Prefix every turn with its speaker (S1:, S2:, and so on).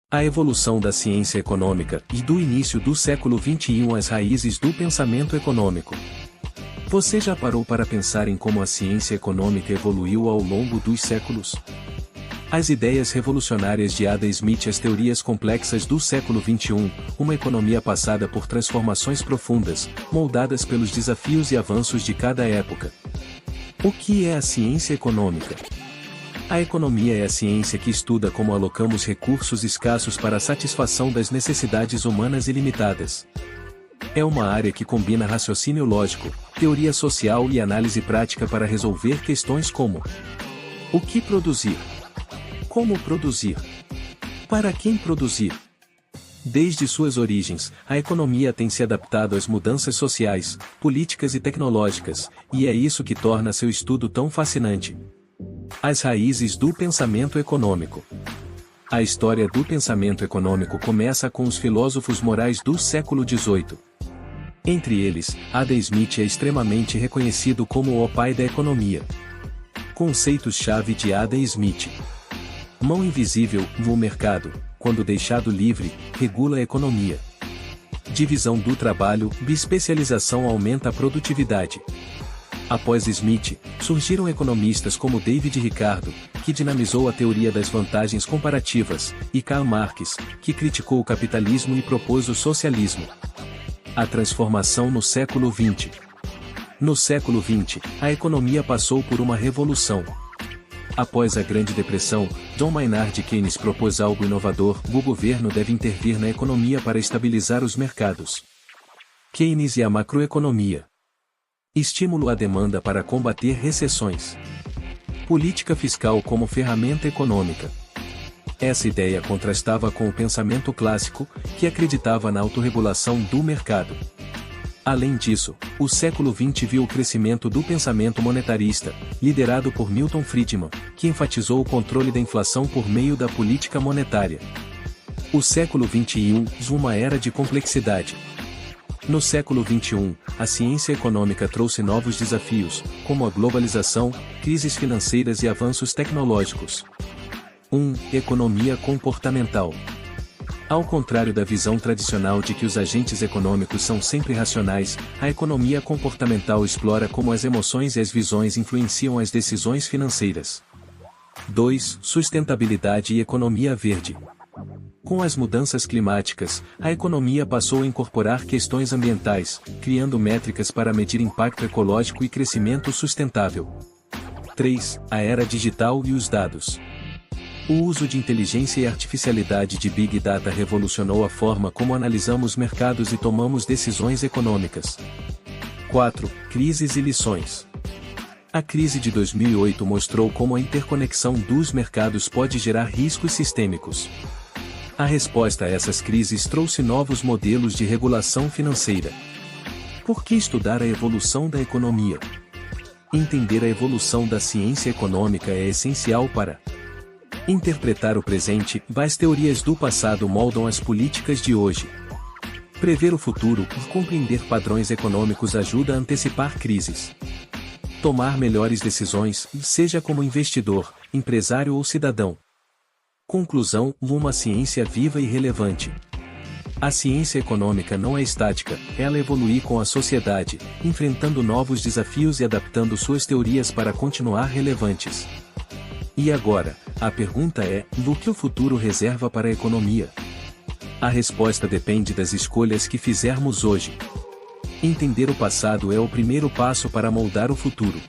S1: A evolução da ciência econômica e do início do século XXI as raízes do pensamento econômico. Você já parou para pensar em como a ciência econômica evoluiu ao longo dos séculos? As ideias revolucionárias de Adam Smith e as teorias complexas do século XXI, uma economia passada por transformações profundas, moldadas pelos desafios e avanços de cada época. O que é a ciência econômica? A economia é a ciência que estuda como alocamos recursos escassos para a satisfação das necessidades humanas ilimitadas. É uma área que combina raciocínio lógico, teoria social e análise prática para resolver questões como: o que produzir? Como produzir? Para quem produzir? Desde suas origens, a economia tem se adaptado às mudanças sociais, políticas e tecnológicas, e é isso que torna seu estudo tão fascinante. As raízes do pensamento econômico. A história do pensamento econômico começa com os filósofos morais do século XVIII. Entre eles, Adam Smith é extremamente reconhecido como o pai da economia. Conceitos-chave de Adam Smith. Mão invisível, no mercado, quando deixado livre, regula a economia. Divisão do trabalho, bispecialização aumenta a produtividade. Após Smith, surgiram economistas como David Ricardo, que dinamizou a teoria das vantagens comparativas, e Karl Marx, que criticou o capitalismo e propôs o socialismo. A transformação no século XX. No século XX, a economia passou por uma revolução. Após a Grande Depressão, John Maynard Keynes propôs algo inovador: o governo deve intervir na economia para estabilizar os mercados. Keynes e a macroeconomia. Estímulo à demanda para combater recessões. Política fiscal como ferramenta econômica. Essa ideia contrastava com o pensamento clássico, que acreditava na autorregulação do mercado. Além disso, o século XX viu o crescimento do pensamento monetarista, liderado por Milton Friedman, que enfatizou o controle da inflação por meio da política monetária. O século XXI, uma era de complexidade. No século XXI, a ciência econômica trouxe novos desafios, como a globalização, crises financeiras e avanços tecnológicos. 1. Economia comportamental. Ao contrário da visão tradicional de que os agentes econômicos são sempre racionais, a economia comportamental explora como as emoções e as visões influenciam as decisões financeiras. 2. Sustentabilidade e economia verde. Com as mudanças climáticas, a economia passou a incorporar questões ambientais, criando métricas para medir impacto ecológico e crescimento sustentável. 3. A era digital e os dados. O uso de inteligência e artificialidade de Big Data revolucionou a forma como analisamos mercados e tomamos decisões econômicas. 4. Crises e lições. A crise de 2008 mostrou como a interconexão dos mercados pode gerar riscos sistêmicos. A resposta a essas crises trouxe novos modelos de regulação financeira. Por que estudar a evolução da economia? Entender a evolução da ciência econômica é essencial para interpretar o presente. As teorias do passado moldam as políticas de hoje. Prever o futuro e compreender padrões econômicos ajuda a antecipar crises. Tomar melhores decisões, seja como investidor, empresário ou cidadão. Conclusão: uma ciência viva e relevante. A ciência econômica não é estática, ela evolui com a sociedade, enfrentando novos desafios e adaptando suas teorias para continuar relevantes. E agora, a pergunta é: o que o futuro reserva para a economia? A resposta depende das escolhas que fizermos hoje. Entender o passado é o primeiro passo para moldar o futuro.